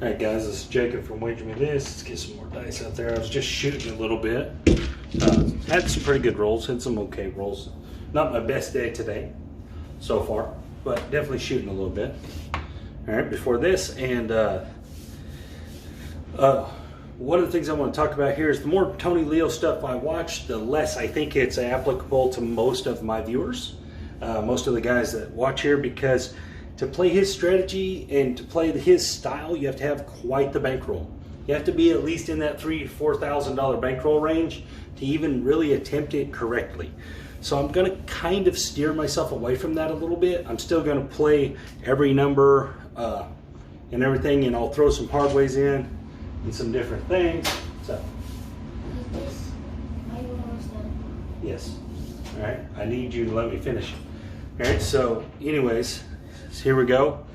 Alright guys, this is Jacob from WagerMeThis. Let's get some more dice out there. I was just shooting a little bit. Had some pretty good rolls, had some okay rolls. Not my best day today so far, but definitely shooting a little bit. Alright, before this, and one of the things I want to talk about here is the more Tony Leo stuff I watch, the less I think it's applicable to most of my viewers, most of the guys that watch here, because to play his strategy and to play his style, you have to have quite the bankroll. You have to be at least in that $3,000 to $4,000 bankroll range to even really attempt it correctly. So I'm going to kind of steer myself away from that a little bit. I'm still going to play every number and everything, and I'll throw some hard ways in and some different things. So, yes. All right. I need you to let me finish. All right. So, anyways. So here we go.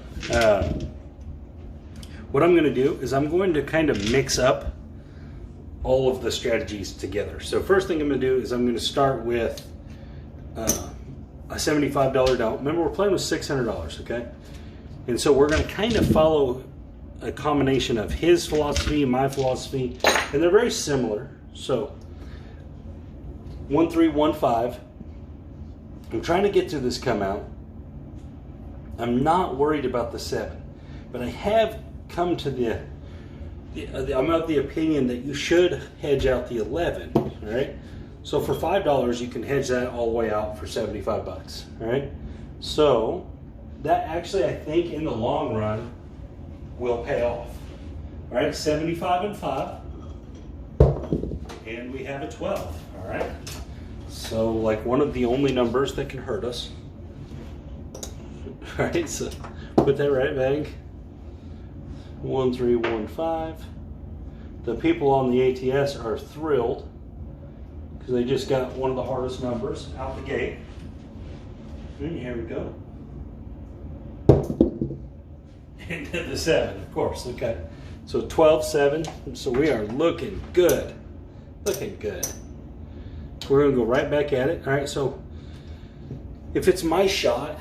What I'm going to do is I'm going to kind of mix up all of the strategies together. So first thing I'm going to do is I'm going to start with a $75 down. Remember, we're playing with $600, okay? And so we're going to kind of follow a combination of his philosophy and my philosophy, and they're very similar. So 1, 3, 1, 5. I'm trying to get to this come out. I'm not worried about the 7, but I have come to I'm of the opinion that you should hedge out the 11, all right? So for $5, you can hedge that all the way out for 75 bucks, all right? So that actually, I think, in the long run, will pay off. All right, 75 and 5, and we have a 12, all right? So like one of the only numbers that can hurt us. All right, so put that right back. 1, 3, 1, 5. The people on the ATS are thrilled because they just got one of the hardest numbers out the gate. And here we go. And the 7, of course. Okay, so 12, 7. So we are looking good. Looking good. We're going to go right back at it. All right, so if it's my shot,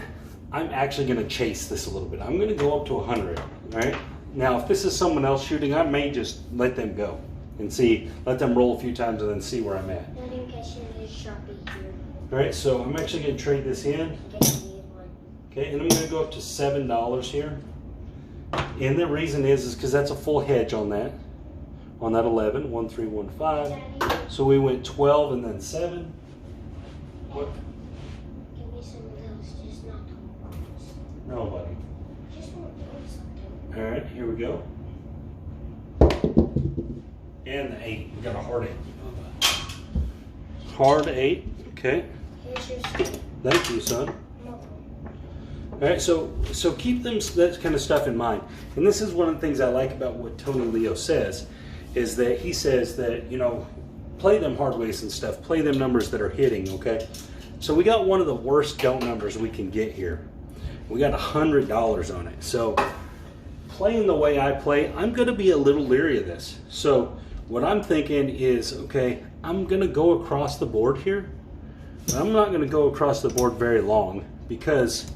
I'm actually going to chase this a little bit. I'm going to go up to 100, all right? Now, if this is someone else shooting, I may just let them go and see, let them roll a few times and then see where I'm at. All right, so I'm actually going to trade this in. Okay, and I'm going to go up to $7 here. And the reason is because that's a full hedge on that 11, 1, 3, 1, 5. So we went 12 and then 7. What? Nobody. All right, here we go. And the 8. We got a hard 8. Hard 8. Okay. Thank you, son. All right, so keep that kind of stuff in mind. And this is one of the things I like about what Tony Leo says, is that he says that, you know, play them hard ways and stuff. Play them numbers that are hitting. Okay. So we got one of the worst don't numbers we can get here. We got $100 on it. So playing the way I play, I'm going to be a little leery of this. So what I'm thinking is, okay, I'm going to go across the board here. But I'm not going to go across the board very long because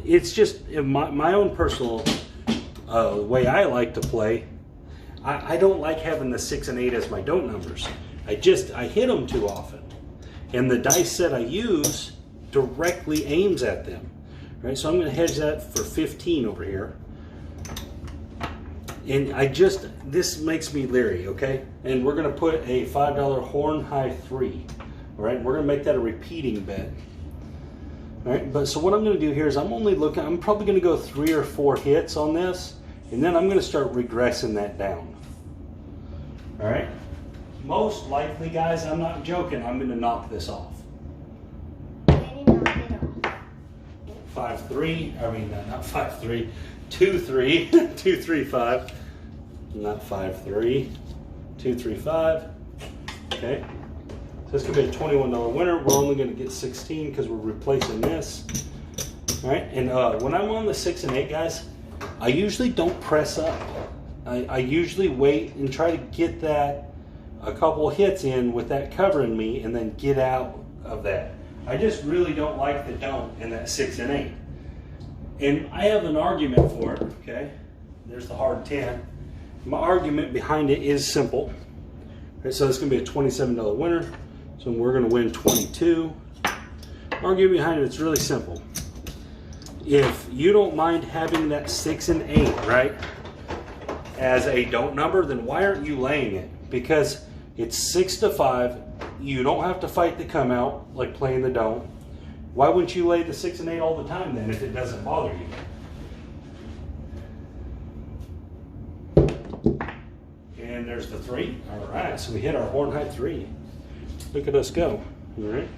it's just my own personal way I like to play. I don't like having the 6 and 8 as my don't numbers. I hit them too often. And the dice set I use directly aims at them. All right, so I'm going to hedge that for 15 over here. And this makes me leery, okay? And we're going to put a $5 horn high 3. All right, we're going to make that a repeating bet. All right, but so what I'm going to do here is I'm probably going to go 3 or 4 hits on this, and then I'm going to start regressing that down. All right, most likely, guys, I'm not joking, I'm going to knock this off. 5, 3, I mean, not 5, 3, 2, 3, 2, 3, 5, not 5, 3, 2, 3, 5, okay. So this could be a $21 winner. We're only going to get 16 because we're replacing this. All right, and when I'm on the 6 and 8, guys, I usually don't press up. I usually wait and try to get that a couple hits in with that covering me and then get out of that. I just really don't like the don't in that 6 and 8. And I have an argument for it, okay? There's the hard 10. My argument behind it is simple. Okay, so it's gonna be a $27 winner. So we're gonna win 22. Argument behind it, it's really simple. If you don't mind having that 6 and 8, right, as a don't number, then why aren't you laying it? Because it's 6 to 5. You don't have to fight the come out like playing the don't. Why wouldn't you lay the 6 and 8 all the time then if it doesn't bother you? And there's the 3. All right, so we hit our horn height 3. Look at us go. All right.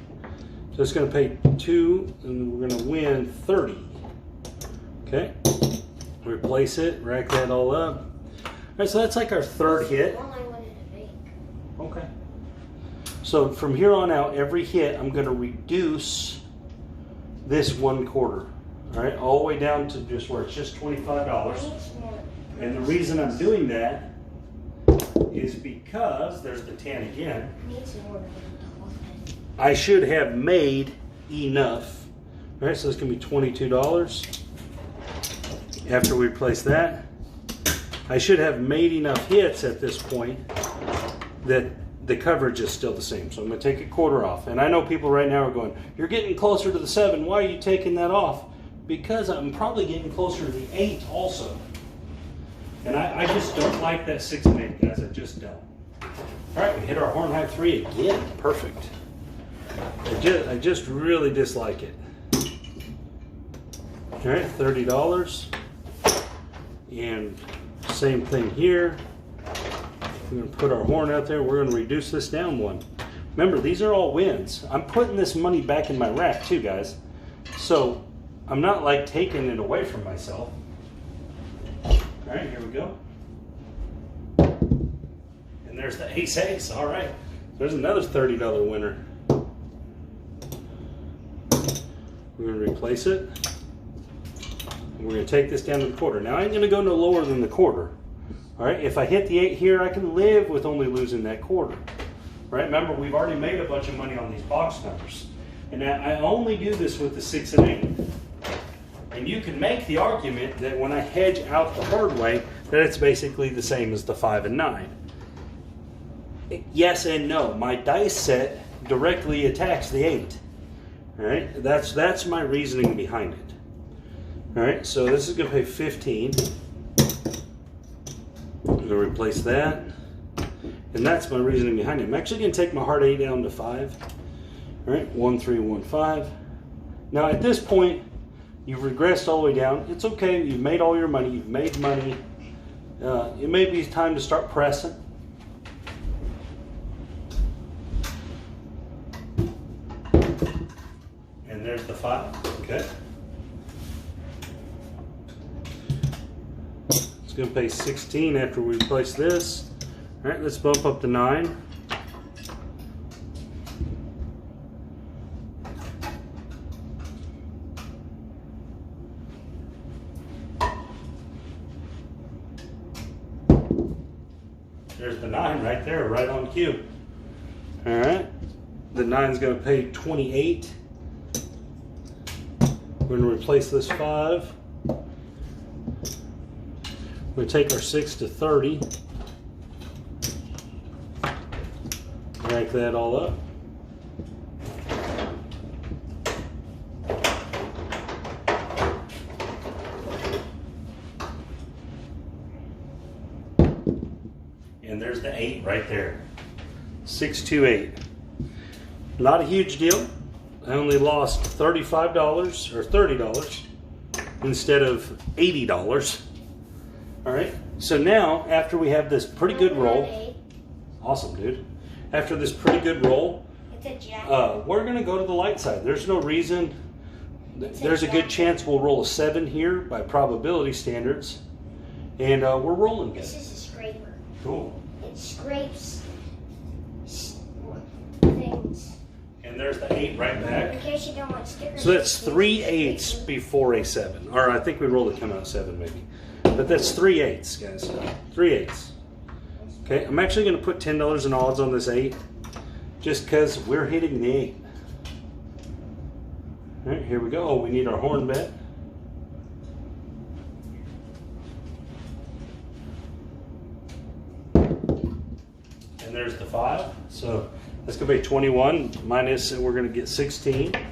So it's going to pay 2, and we're going to win 30. Okay. Replace it, rack that all up. All right, so that's like our third hit. Okay. So from here on out, every hit, I'm going to reduce this 1 quarter. All right, all the way down to just where it's just $25. And the reason I'm doing that is because there's the 10 again. I should have made enough. All right, so it's going to be $22. After we replace that, I should have made enough hits at this point that the coverage is still the same. So I'm going to take a quarter off. And I know people right now are going, you're getting closer to the 7. Why are you taking that off? Because I'm probably getting closer to the 8 also. And I just don't like that 6 and 8, guys. I just don't. All right, we hit our horn height 3 again. Perfect. I just really dislike it. All right, $30. And same thing here. We're going to put our horn out there. We're going to reduce this down 1. Remember, these are all wins. I'm putting this money back in my rack too, guys. So I'm not like taking it away from myself. All right, here we go. And there's the ace. All right, there's another $30 winner. We're going to replace it. And we're going to take this down to the quarter. Now I ain't going to go no lower than the quarter. All right, if I hit the 8 here, I can live with only losing that quarter. All right, remember, we've already made a bunch of money on these box numbers. And I only do this with the 6 and 8. And you can make the argument that when I hedge out the hard way, that it's basically the same as the 5 and 9. Yes and no. My dice set directly attacks the 8. All right, that's my reasoning behind it. All right, so this is going to pay 15. I'm going to replace that. And that's my reasoning behind it. I'm actually going to take my hard 8 down to 5. All right, 1, 3, 1, 5. Now at this point, you've regressed all the way down. It's okay. You've made all your money. You've made money. It may be time to start pressing. And there's the 5. Okay. It's going to pay 16 after we replace this. All right, let's bump up to 9. There's the 9 right there, right on cue. All right, the 9's going to pay 28. We're going to replace this 5. We're going to take our 6 to 30. Rack that all up. And there's the 8 right there. 628. Not a huge deal. I only lost $35 or $30 instead of $80. All right. So now, after we have this pretty good roll, awesome, dude. After this pretty good roll, we're going to go to the light side. There's no reason. There's a good chance we'll roll a 7 here by probability standards. And we're rolling good. This is a scraper. Cool. It scrapes things. And there's the 8 right back. In case you don't want stickers. So that's 3 8s before a 7. Or I think we rolled it come out 7 maybe. But that's 3 8s, guys. 3 8s. Okay, I'm actually going to put $10 in odds on this 8. Just because we're hitting the 8. All right, here we go. Oh, we need our horn bet. And there's the 5. So that's going to be 21 minus, we're going to get 16. Okay,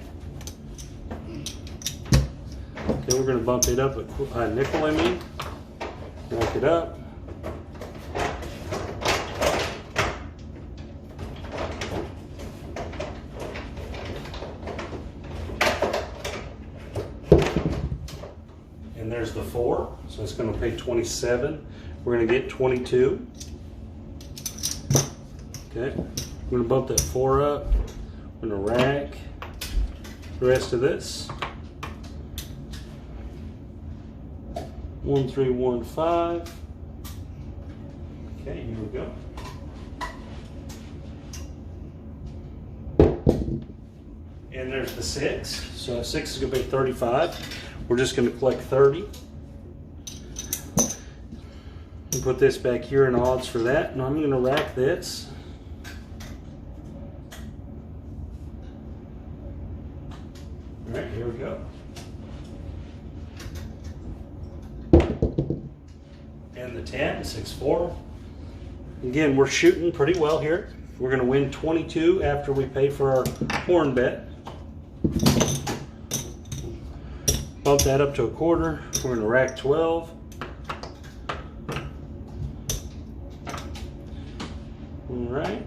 we're going to bump it up a nickel, I mean. Rack it up. And there's the 4, so it's going to pay 27. We're going to get 22. Okay, we're going to bump that 4 up. We're going to rack the rest of this. 1315. Okay, here we go. And there's the 6. So 6 is going to be 35. We're just going to collect 30. And put this back here in odds for that. And I'm going to rack this. All right, here we go. And the 10, 6-4. Again, we're shooting pretty well here. We're going to win 22 after we pay for our horn bet. Bump that up to a quarter. We're going to rack 12. All right.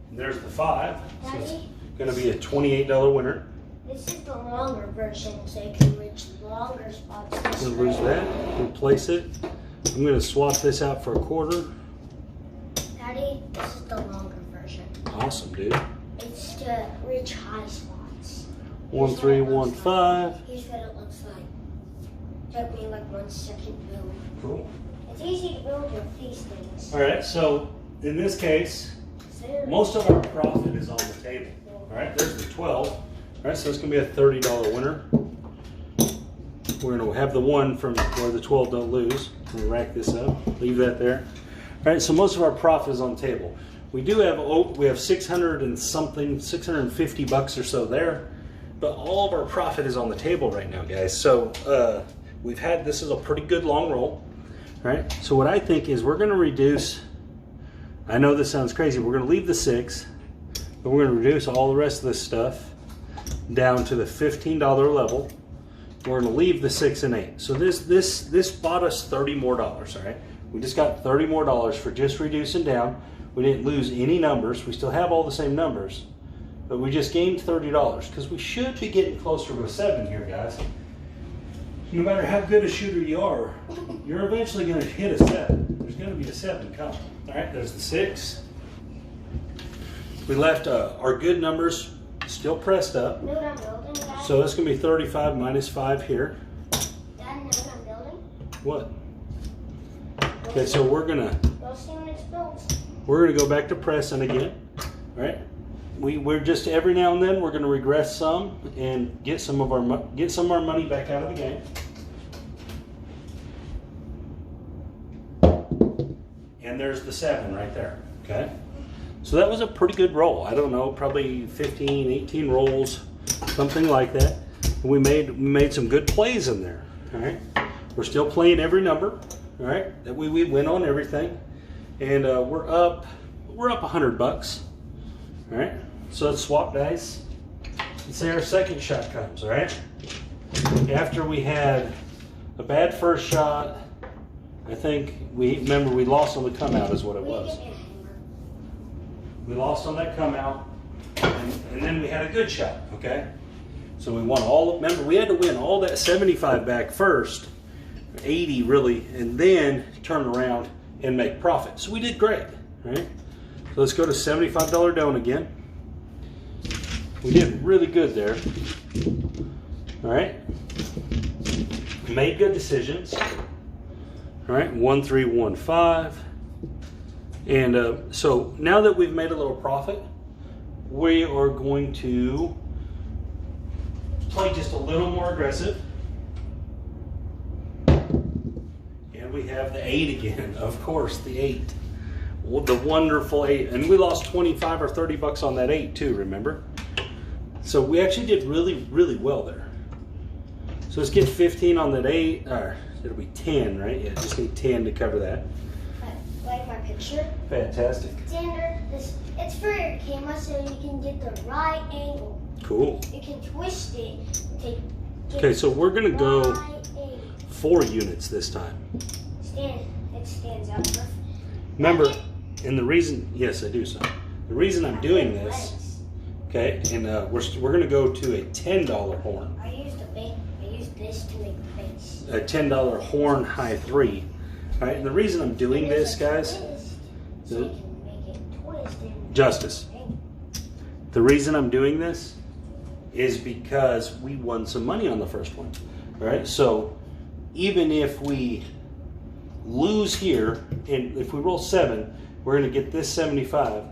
And there's the 5. So it's going to be a $28 winner. This is the longer version, so you can reach longer spots. This We'll lose way. that. Replace it. I'm going to swap this out for a quarter. Daddy, this is the longer version. Awesome, dude. It's to reach high spots. 1315. Here's what it looks like. Took me like 1 second to build. Cool. It's easy to build with these things. All right, so in this case, most of our profit is on the table. All right, there's the 12. All right, so it's going to be a $30 winner. We're going to have the 1 from where the 12 don't lose. I'm going to rack this up, leave that there. All right, so most of our profit is on the table. We do have, we have 600 and something, 650 bucks or so there, but all of our profit is on the table right now, guys. So this is a pretty good long roll. All right, so what I think is we're going to reduce, I know this sounds crazy, we're going to leave the 6, but we're going to reduce all the rest of this stuff down to the $15 level. We're going to leave the 6 and 8. So this bought us $30 more, all right? We just got $30 more for just reducing down. We didn't lose any numbers. We still have all the same numbers, but we just gained $30 because we should be getting closer to a 7 here, guys. No matter how good a shooter you are, you're eventually going to hit a 7. There's going to be a 7 coming. All right, there's the 6. We left our good numbers still pressed up. Know what I'm building, Dad? So it's going to be 35 minus 5 here. Dad, know what I'm building? What? Okay, so we're going to You'll see when it's built. go back to pressing again. All right. We're just every now and then we're going to regress some and get some of our money back out of the game. And there's the 7 right there. Okay. So that was a pretty good roll. I don't know, probably 15, 18 rolls, something like that. We made some good plays in there. All right. We're still playing every number. All right. That we win on everything, and we're up 100 bucks. All right. So let's swap dice. Let's say our second shot comes. All right. After we had a bad first shot, I think we lost on the come out is what it was. We lost on that come out, and then we had a good shot. Okay. So we won all. Remember, we had to win all that 75 back first. 80 really, and then turn around and make profit. So we did great, right? So let's go to $75 down again. We did really good there. All right. Made good decisions. All right, 1315. And so now that we've made a little profit, we are going to play just a little more aggressive. We have the 8 again, of course, the 8. The wonderful 8. And we lost 25 or 30 bucks on that 8 too, remember? So we actually did really, really well there. So let's get 15 on that 8. Or it'll be 10, right? Yeah, just need 10 to cover that. Like my picture? Fantastic. Standard, it's for your camera so you can get the right angle. Cool. You can twist it to get Okay, so we're going to go right angle. 4 units this time. It stands out perfect. Remember, and the reason, yes, I do so. The reason I'm doing this, okay, and we're going to go to a $10 horn. I used this to make the base. A $10 horn high 3. All right, and the reason I'm doing this, guys, So you can make it twist and Justice. The reason I'm doing this is because we won some money on the first one. All right, so even if we lose here, and if we roll 7, we're going to get this 75,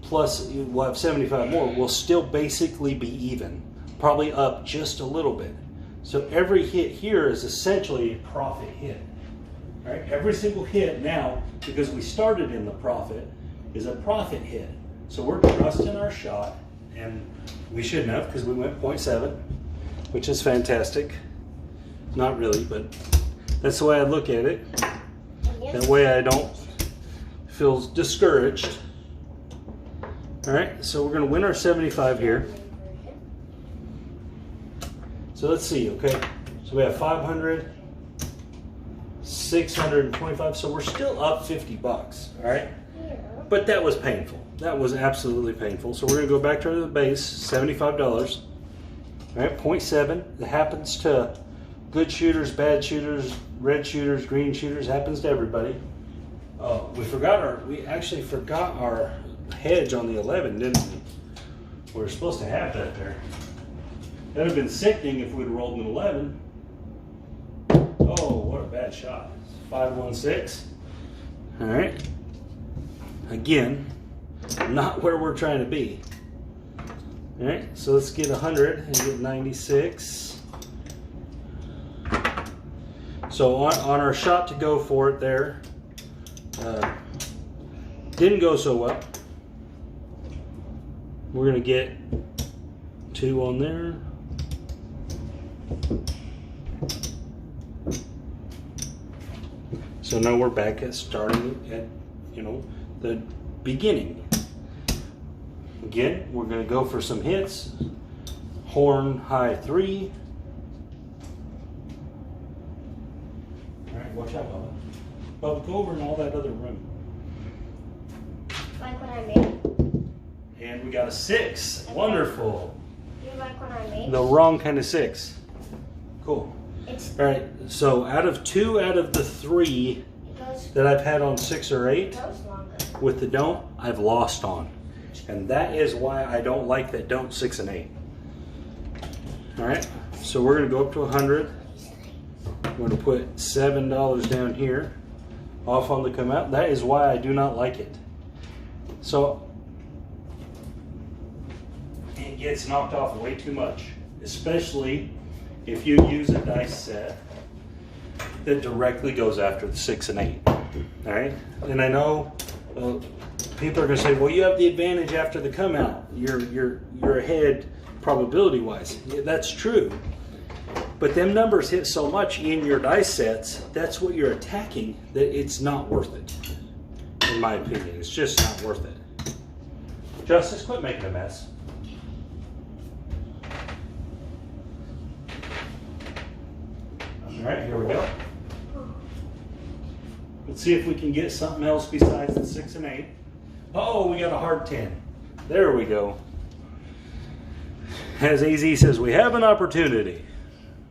plus we'll have 75 more. We'll still basically be even, probably up just a little bit. So every hit here is essentially a profit hit. All right, every single hit now, because we started in the profit, is a profit hit. So we're trusting our shot, and we shouldn't have because we went 0.7, which is fantastic. Not really, but that's the way I look at it. That way I don't feel discouraged. All right, so we're going to win our 75 here. So let's see, okay. So we have 500, 625, so we're still up 50 bucks, all right? But that was painful. That was absolutely painful. So we're going to go back to the base, $75. All right, 0.7. It happens to good shooters, bad shooters, red shooters, green shooters. Happens to everybody. We actually forgot our hedge on the 11, didn't we? We were supposed to have that there. That would have been sickening if we'd rolled an 11. Oh, what a bad shot. 516. All right. Again, not where we're trying to be. All right, so let's get 100 and get 96. So on our shot to go for it there, didn't go so well. We're gonna get 2 on there. So now we're back at starting at, the beginning. Again, we're going to go for some hits. Horn high 3. All right, watch out, Bubba. Bubba, go over in all that other room. Like what I made? And we got a 6. Wonderful. You like what I made? The wrong kind of 6. Cool. All right, so out of 2 out of the 3 that I've had on 6 or 8 with the don't, I've lost on. And that is why I don't like that don't 6 and 8. All right, so we're going to go up to 100. I'm going to put $7 down here off on the come out. That is why I do not like it. So it gets knocked off way too much, especially if you use a dice set that directly goes after the 6 and 8. All right, and I know people are going to say, "Well, you have the advantage after the come out. You're ahead probability wise." Yeah, that's true, but them numbers hit so much in your dice sets. That's what you're attacking. That it's not worth it, in my opinion. It's just not worth it. Justice, quit making a mess. All right, here we go. Let's see if we can get something else besides the 6 and 8. Oh, we got a hard 10. There we go. As AZ says, we have an opportunity.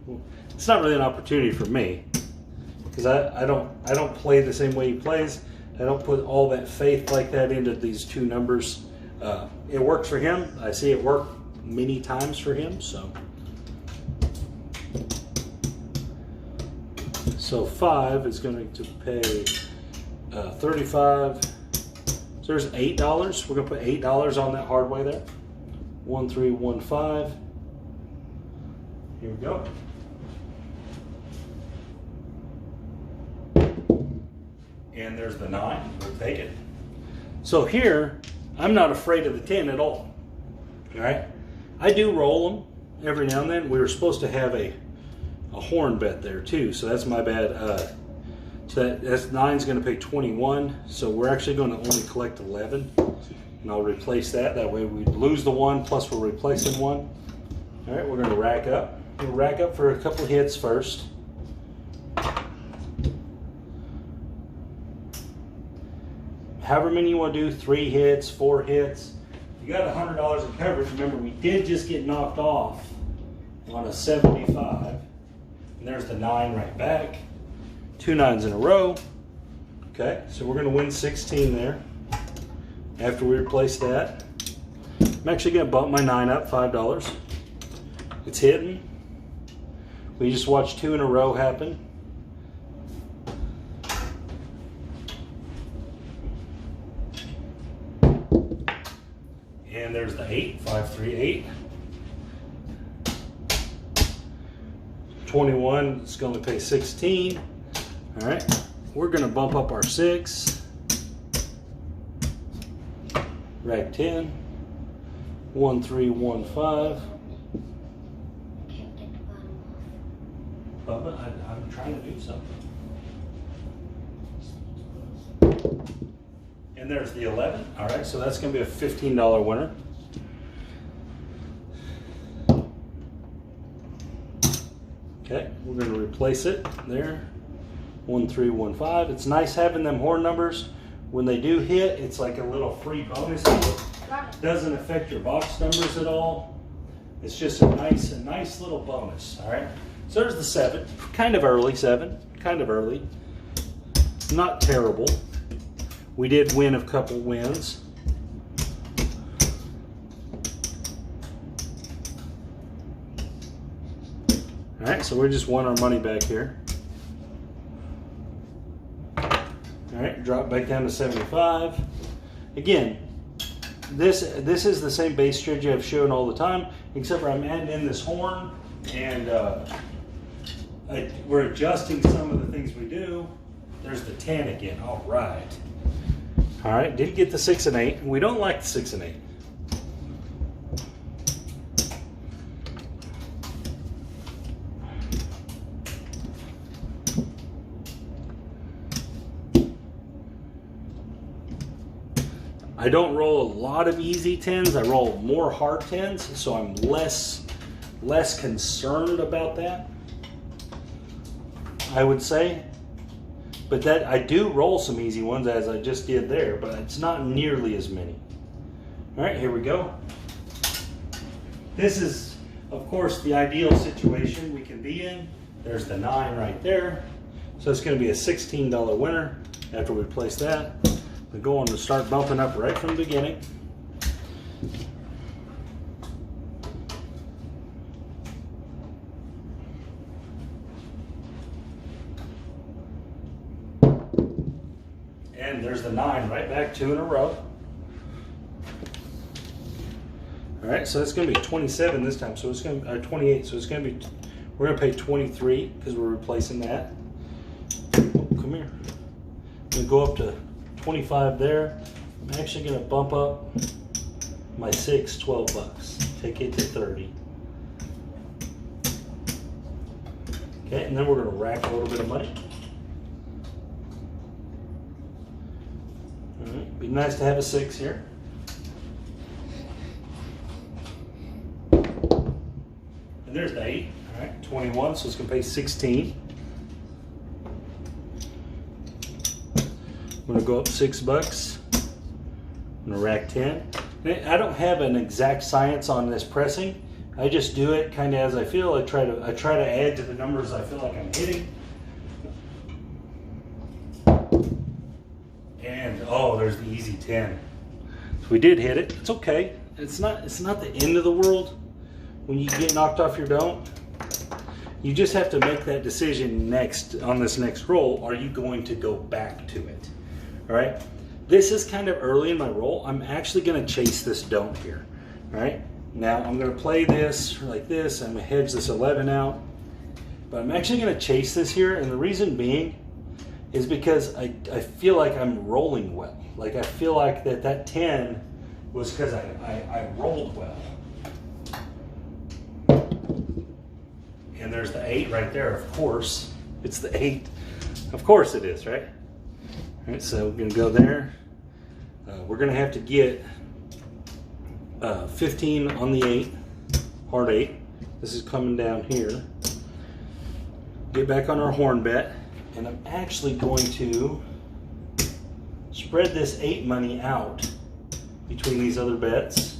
Well, it's not really an opportunity for me because I don't play the same way he plays. I don't put all that faith like that into these 2 numbers. It works for him. I see it work many times for him. So 5 is going to pay 35. So there's $8. We're going to put $8 on that hard way there. 1315. Here we go. And there's the 9. We'll take it. So here, I'm not afraid of the 10 at all. All right. I do roll them every now and then. We were supposed to have a a horn bet there too, so that's my bad. So that's 9's going to pay 21, so we're actually going to only collect 11, and I'll replace that. That way we lose the 1 plus we're replacing 1. All right, we're going to rack up. We'll rack up for a couple hits first. However many you want to do, 3 hits, 4 hits. You got $100 in coverage. Remember, we did just get knocked off on a 75, and there's the 9 right back. 2 9s in a row. Okay, so we're going to win 16 there after we replace that. I'm actually going to bump my 9 up $5. It's hitting. We just watched 2 in a row happen. And there's the 8, 5 3 8. 21 is going to pay 16. All right, we're going to bump up our 6. Rack 10. 1 3 1 5. Can't get the bottom Bubba, I'm trying to do something. And there's the 11. All right, so that's going to be a $15 winner. Okay, we're going to replace it there. 1 3 1 5. It's nice having them horn numbers. When they do hit, it's like a little free bonus. It doesn't affect your box numbers at all. It's just a nice little bonus. All right. So there's the 7. Kind of early 7. Kind of early. Not terrible. We did win a couple wins. All right, so we just won our money back here. All right, drop back down to 75. Again, this is the same base strategy I've shown all the time, except for I'm adding in this horn, and we're adjusting some of the things we do. There's the 10 again. All right. All right, did get the 6 and 8. We don't like the 6 and 8. I don't roll a lot of easy 10s. I roll more hard 10s, so I'm less concerned about that, I would say. But that I do roll some easy ones, as I just did there, but it's not nearly as many. All right, here we go. This is, of course, the ideal situation we can be in. There's the 9 right there. So it's going to be a $16 winner after we place that. We go on to start bumping up right from the beginning. And there's the 9 right back, 2 in a row. All right, so it's going to be 27 this time. So it's going to be 28. So it's going to be, we're going to pay 23 because we're replacing that. Oh, come here. I'm going to go up to 25 there. I'm actually going to bump up my 6 $12. Take it to 30. Okay, and then we're going to rack a little bit of money. All right, be nice to have a 6 here. And there's the 8. All right, 21, so it's going to pay 16. I'm going to go up $6. I'm going to rack 10. I don't have an exact science on this pressing. I just do it kind of as I feel. I try to add to the numbers I feel like I'm hitting. And oh, there's the easy 10. So we did hit it. It's okay. It's not the end of the world when you get knocked off your don't. You just have to make that decision next on this next roll. Are you going to go back to it? All right, this is kind of early in my roll. I'm actually going to chase this don't here. All right, now I'm going to play this like this. I'm going to hedge this 11 out, but I'm actually going to chase this here, and the reason being is because I feel like I'm rolling well. Like I feel like that 10 was because I rolled well. And there's the 8 right there. Of course, it's the 8. Of course it is, right? All right, so we're gonna go there. We're gonna have to get 15 on the 8, hard 8. This is coming down here. Get back on our horn bet, and I'm actually going to spread this 8 money out between these other bets.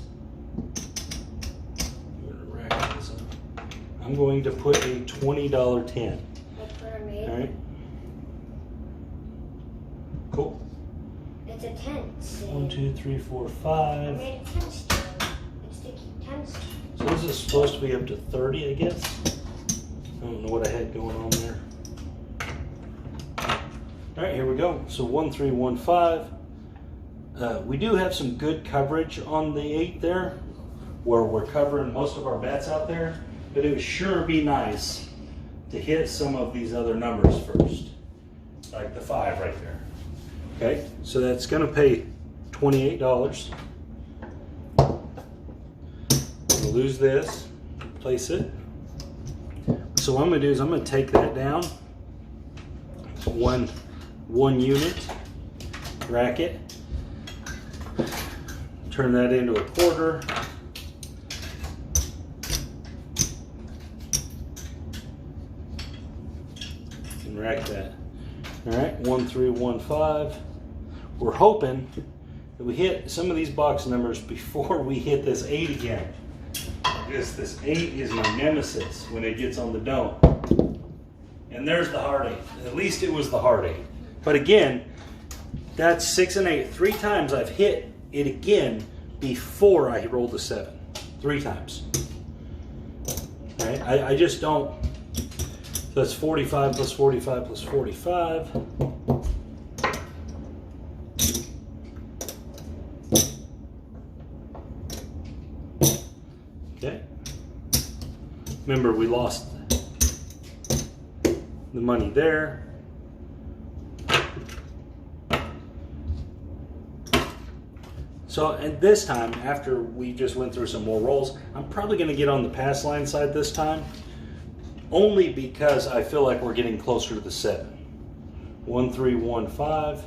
I'm going to put a $20 10. All right. Cool. It's a 10. 1, 2, 3, 4, I 5. made a 10 still. It's to keep 10 still. So this is supposed to be up to 30, I guess. I don't know what I had going on there. All right, here we go. So 1, 3, 1, 5. We do have some good coverage on the 8 there, where we're covering most of our bets out there. But it would sure be nice to hit some of these other numbers first, like the 5 right there. Okay, so that's going to pay $28. We'll lose this, place it. So what I'm going to do is I'm going to take that down one unit, rack it, turn that into a quarter. Rack that. All right, 1, 3, 1, 5. We're hoping that we hit some of these box numbers before we hit this 8 again. Because this 8 is my nemesis when it gets on the dome. And there's the hard 8. At least it was the hard 8. But again, that's 6 and 8. 3 times I've hit it again before I rolled the 7. 3 times. All right, I just don't. So that's 45 plus 45 plus 45. Okay. Remember, we lost the money there. So at this time, after we just went through some more rolls, I'm probably going to get on the pass line side this time. Only because I feel like we're getting closer to the 7. 1, 3, 1, 5. All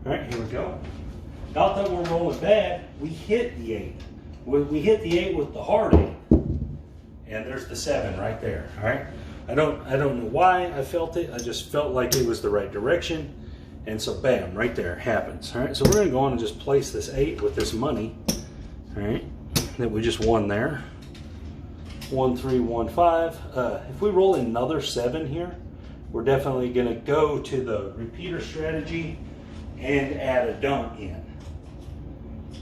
right, here we go. Not that we're rolling bad, we hit the 8. We hit the 8 with the hard 8. And there's the 7 right there, all right? I don't know why I felt it. I just felt like it was the right direction. And so bam, right there, happens. All right, so we're gonna go on and just place this 8 with this money, all right, that we just won there. 1, 3, 1, 5. If we roll another 7 here, we're definitely going to go to the repeater strategy and add a dump in.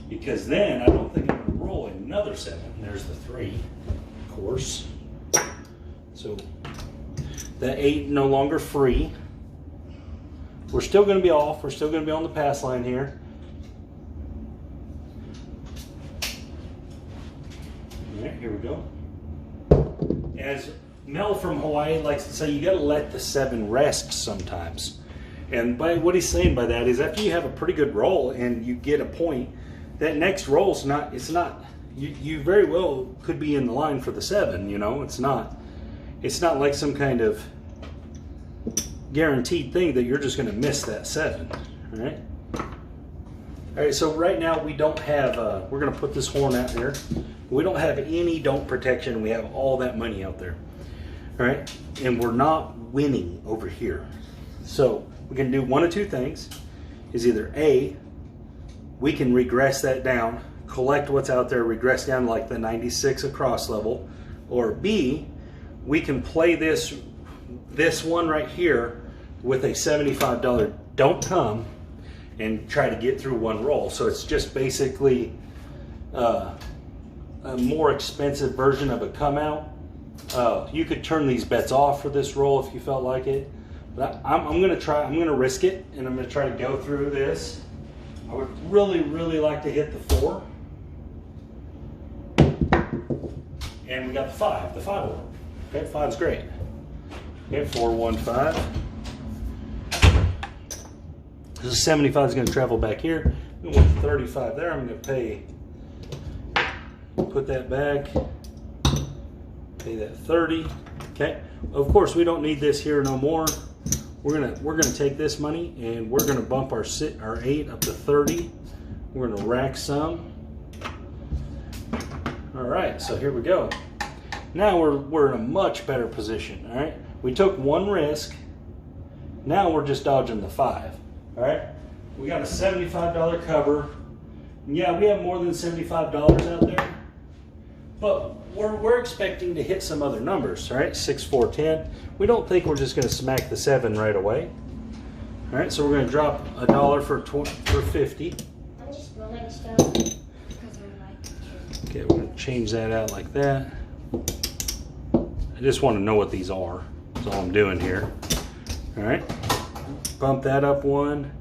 Because then I don't think I'm going to roll another 7. There's the 3, of course. So that 8 no longer free. We're still going to be off. We're still going to be on the pass line here. All right, here we go. As Mel from Hawaii likes to say, you got to let the 7 rest sometimes. And by what he's saying by that is after you have a pretty good roll and you get a point, that next roll's not, it's not, you very well could be in the line for the 7, you know, it's not like some kind of guaranteed thing that you're just going to miss that 7, all right? All right, so right now we don't have, we're going to put this horn out here. We don't have any don't protection. We have all that money out there, all right? And we're not winning over here. So we can do one of two things. Is either A, we can regress that down, collect what's out there, regress down like the 96 across level, or B, we can play this one right here with a $75 don't come and try to get through one roll. So it's just basically a more expensive version of a come out. You could turn these bets off for this roll if you felt like it. But I'm gonna risk it, and I'm gonna try to go through this. I would really like to hit the 4. And we got the 5. The 5 will work. Okay, 5's great. Okay, 4, 1, 5. This is 75 is going to travel back here. I'm going to 35 there. I'm going to put that back. Pay that 30. Okay. Of course, we don't need this here no more. We're gonna take this money and we're gonna bump our 8 up to 30. We're gonna rack some. All right, so here we go. Now we're in a much better position. All right, we took one risk. Now we're just dodging the 5. All right, we got a $75 cover. Yeah, we have more than $75 out there, but we're expecting to hit some other numbers. All right, 6, 4, 10. We don't think we're just going to smack the 7 right away. All right, so we're going to drop $1 for 50. I'm just rolling stuff because I like it. Okay, we're going to change that out like that. I just want to know what these are. That's all I'm doing here. All right, bump that up 1.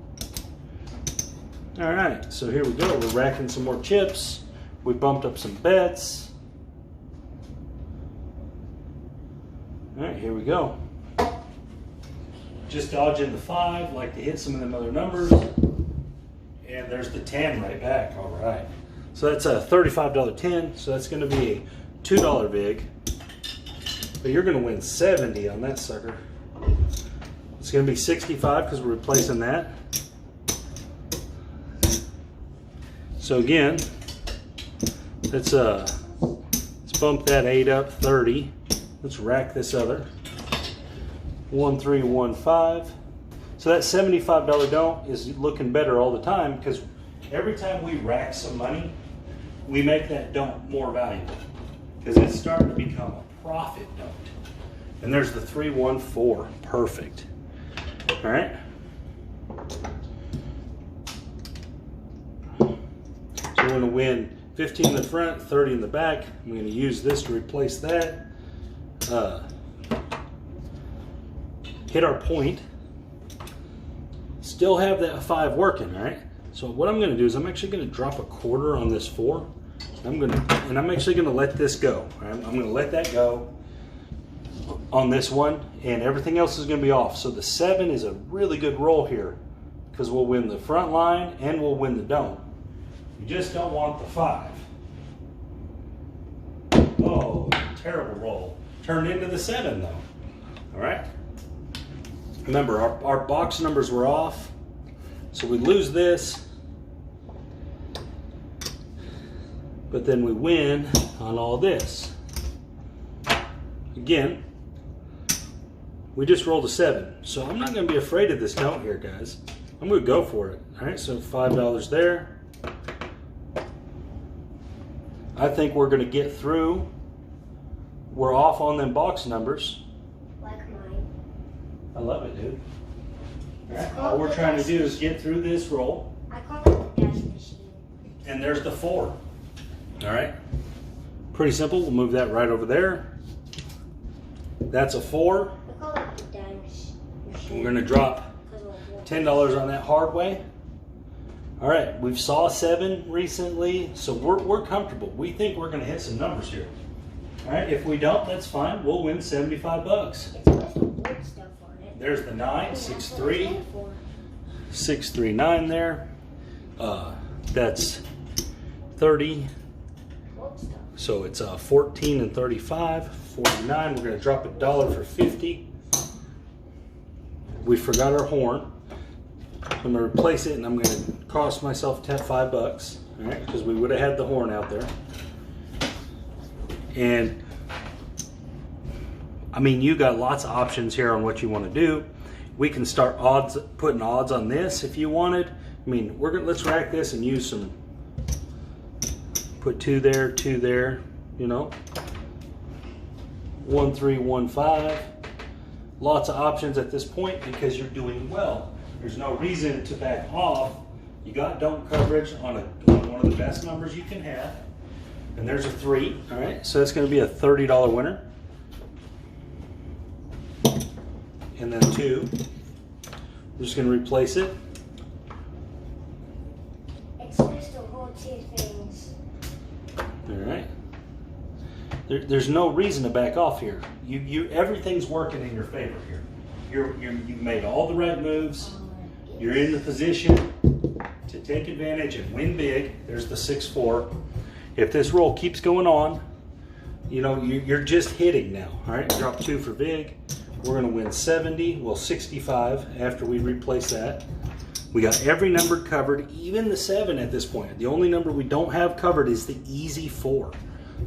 All right, so here we go. We're racking some more chips. We bumped up some bets. All right, here we go. Just dodging the 5, like to hit some of them other numbers. And there's the 10 right back. All right. So that's a $35 10. So that's going to be a $2 vig. But you're going to win 70 on that sucker. It's going to be 65 because we're replacing that. So again, let's bump that 8 up 30. Let's rack this other. 1, 3, 1, 5. So that $75 don't is looking better all the time because every time we rack some money, we make that don't more valuable because it's starting to become a profit don't. And there's the 3, 1, 4. Perfect. All right. So we're going to win 15 in the front, 30 in the back. I'm going to use this to replace that. Hit our point. Still have that 5 working, all right? So what I'm going to do is I'm actually going to drop a quarter on this 4. I'm actually going to let this go. All right? I'm going to let that go on this one, and everything else is going to be off. So the 7 is a really good roll here because we'll win the front line and we'll win the don't. You just don't want the 5. Oh, terrible roll. Turned into the 7 though. All right. Remember, our box numbers were off, so we lose this, but then we win on all this. Again, we just rolled a 7, so I'm not going to be afraid of this don't here, guys. I'm going to go for it. All right, so $5 there. I think we're going to get through. We're off on them box numbers. Like mine. I love it, dude. All right, all we're trying to do is get through this roll. I call it the dash machine. And there's the 4. All right. Pretty simple. We'll move that right over there. That's a 4. I call it the dash machine. We're going to drop $10 on that hard way. All right. We've saw 7 recently, so we're comfortable. We think we're going to hit some numbers here. All right. If we don't, that's fine. We'll win $75. It's supposed to hold stuff on it. There's the 9, 6, 3. 6, 3, 9 there. That's 30. So it's 14 and 35, 49. We're going to drop $1 for 50. We forgot our horn. I'm going to replace it, and I'm going to cost myself $5, all right? Because we would have had the horn out there. And I mean, you got lots of options here on what you want to do. We can start putting odds on this if you wanted. I mean, let's rack this and use some. Put 2 there, 2 there, you know. 1, 3, 1, 5. Lots of options at this point because you're doing well. There's no reason to back off. You got don't coverage on one of the best numbers you can have. And there's a 3, all right? So it's going to be a $30 winner. And then 2. We're just going to replace it. It's supposed to hold 2 things. All right. There's no reason to back off here. Everything's working in your favor here. You've made all the right moves. You're in the position to take advantage and win big. There's the 6-4. If this roll keeps going on, you know, you're just hitting now. All right, drop 2 for Vig. We're gonna win 70, well 65 after we replace that. We got every number covered, even the 7 at this point. The only number we don't have covered is the easy 4.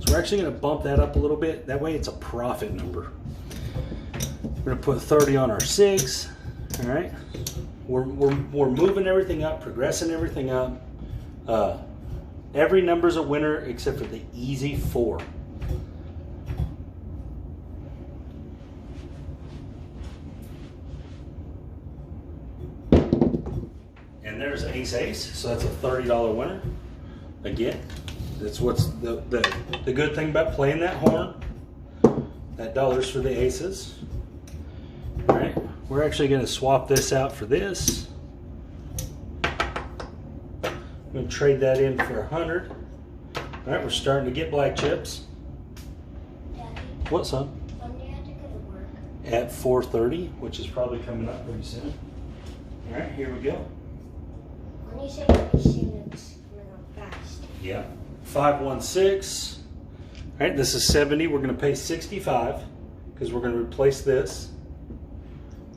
So we're actually gonna bump that up a little bit. That way it's a profit number. We're gonna put 30 on our 6, all right? We're moving everything up, progressing everything up. Every number's a winner except for the easy 4. And there's ace, so that's a $30 winner. Again, that's what's the good thing about playing that horn. That $1's for the aces. All right, we're actually going to swap this out for this. I'm going to trade that in for 100. All right, we're starting to get black chips. Daddy, What, son? when do you have to go to work? At 4:30, which is probably coming up pretty soon. All right, here we go. When you say pretty soon, it's coming up fast. Yeah. 516. All right, this is 70. We're going to pay 65 because we're going to replace this.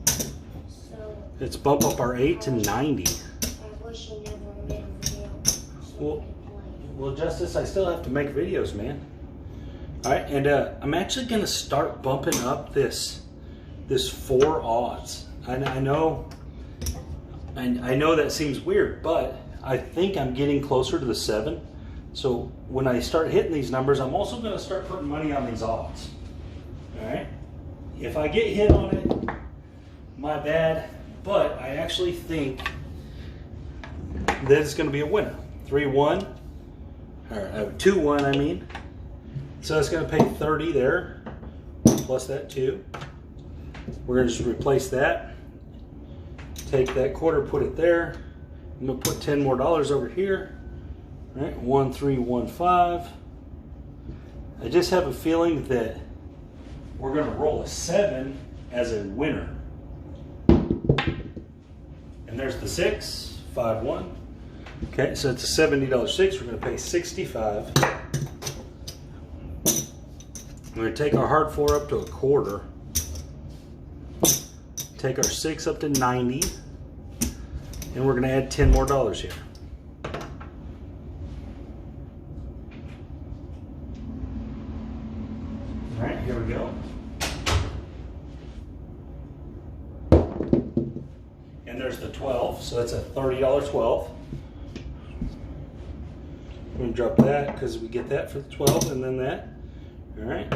So Let's bump up our 8 to 90. I wish you never made a video so Well- we could play. Well, Justice, I still have to make videos, man. All right, and I'm actually going to start bumping up this 4 odds. I know that seems weird, but I think I'm getting closer to the 7. So when I start hitting these numbers, I'm also going to start putting money on these odds. All right. If I get hit on it, my bad. But I actually think that it's going to be a winner. 3-1 or 2-1. I mean. So it's going to pay 30 there, plus that 2. We're going to just replace that. Take that quarter, put it there. I'm going to put $10 more over here. All right, 1, 3, 1, 5. I just have a feeling that we're going to roll a 7 as a winner. And there's the 6, 5, 1. Okay, so it's a $70 6. We're going to pay 65. We're going to take our hard 4 up to a quarter. Take our 6 up to 90. And we're going to add $10 more here. All right, here we go. And there's the 12, so that's a $30 12. We're going to drop that because we get that for the 12 and then that. All right.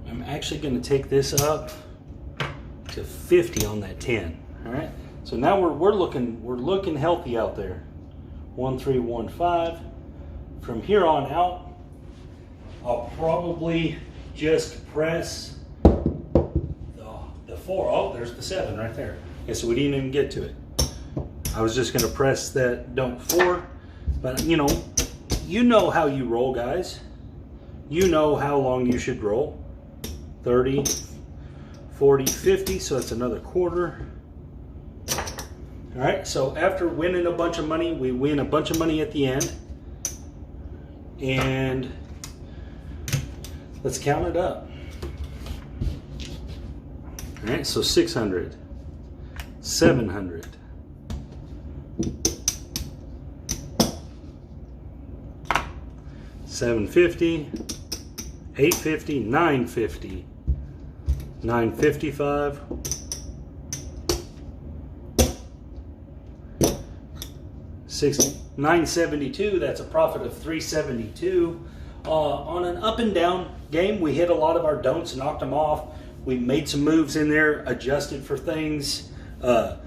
I'm actually going to take this up to 50 on that 10. All right. So now we're looking healthy out there. 1, 3, 1, 5. From here on out, I'll probably just press the 4. Oh, there's the 7 right there. Okay, so we didn't even get to it. I was just going to press that don't 4, but you know how you roll, guys. You know how long you should roll. 30, 40, 50, so that's another quarter. All right, so after winning a bunch of money, we win a bunch of money at the end. And let's count it up. All right, so 600, 700, 750, 850, 950, 955, 972. That's a profit of 372. On an up and down game, we hit a lot of our don'ts, knocked them off. We made some moves in there, adjusted for things, got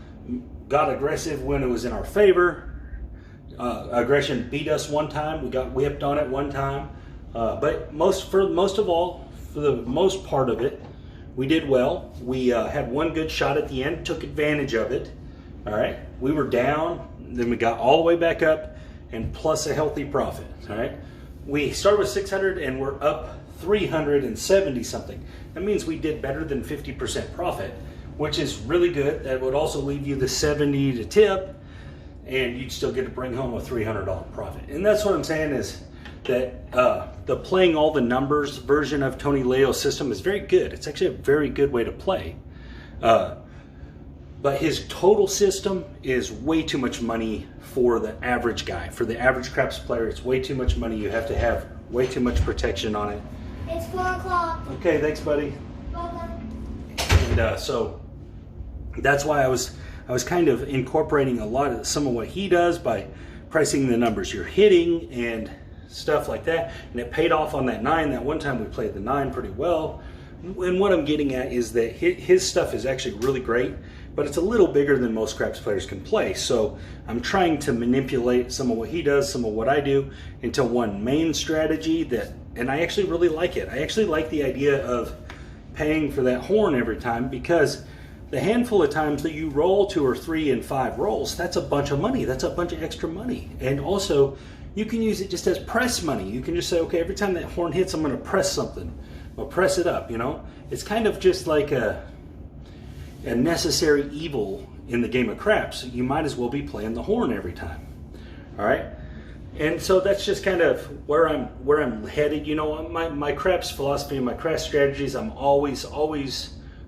aggressive when it was in our favor. Aggression beat us one time. We got whipped on it one time. But for the most part of it, we did well. We had one good shot at the end, took advantage of it. All right, we were down, then we got all the way back up, and plus a healthy profit. All right, we started with 600 and we're up 370 something. That means we did better than 50% profit, which is really good. That would also leave you the 70 to tip. and you'd still get to bring home a $300 profit. And that's what I'm saying is that the playing all the numbers version of Tony Leo's system is very good. It's actually a very good way to play. But his total system is way too much money for the average guy. For the average craps player, it's way too much money. You have to have way too much protection on it. It's 4 o'clock. Okay, thanks, buddy. Welcome. And so that's why I was kind of incorporating a lot of some of what he does by pricing the numbers you're hitting and stuff like that. And it paid off on that 9. That one time we played the 9 pretty well. And what I'm getting at is that his stuff is actually really great, but it's a little bigger than most craps players can play. So I'm trying to manipulate some of what he does, some of what I do, into one main strategy and I actually really like it. I actually like the idea of paying for that horn every time, because the handful of times that you roll 2 or 3 and 5 rolls, that's a bunch of money. That's a bunch of extra money. And also, you can use it just as press money. You can just say, okay, every time that horn hits, I'm going to press something. I'll press it up, you know? It's kind of just like a necessary evil in the game of craps. You might as well be playing the horn every time. All right? And so that's just kind of where I'm headed. You know, my craps philosophy and my craps strategies, I'm always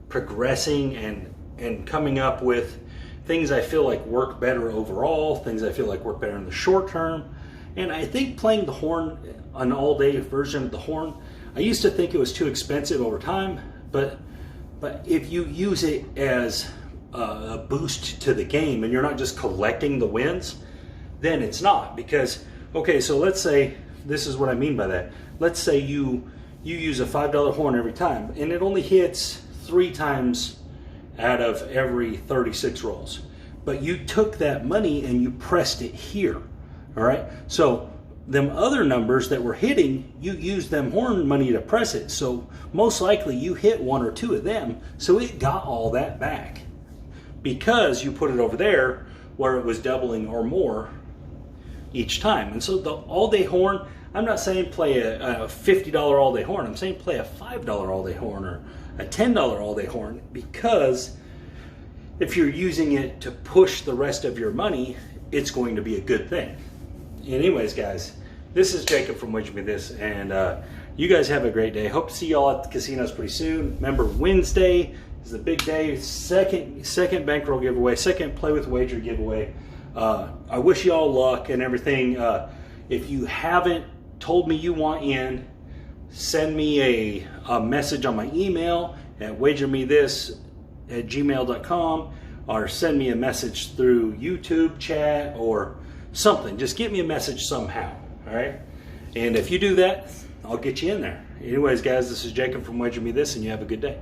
progressing and coming up with things I feel like work better overall, things I feel like work better in the short term. And I think playing the horn, an all-day version of the horn, I used to think it was too expensive over time, but if you use it as a boost to the game and you're not just collecting the wins, then it's not. Because, okay, so let's say, this is what I mean by that. Let's say you use a $5 horn every time, and it only hits 3 times out of every 36 rolls. But you took that money and you pressed it here, all right? So them other numbers that were hitting, you used them horn money to press it. So most likely you hit 1 or 2 of them, so it got all that back because you put it over there where it was doubling or more each time. And so the all-day horn, I'm not saying play a $50 all-day horn. I'm saying play a $5 all-day horn or a $10 all-day horn, because if you're using it to push the rest of your money, it's going to be a good thing. Anyways, guys, this is Jacob from WagerMeThis, and you guys have a great day. Hope to see y'all at the casinos pretty soon. Remember, Wednesday is the big day. Second bankroll giveaway, second play with wager giveaway. I wish y'all luck and everything. If you haven't told me you want in, send me a message on my email at WagerMeThis@gmail.com, or send me a message through YouTube chat or something. Just get me a message somehow, all right? And if you do that, I'll get you in there. Anyways, guys, this is Jacob from WagerMeThis, and you have a good day.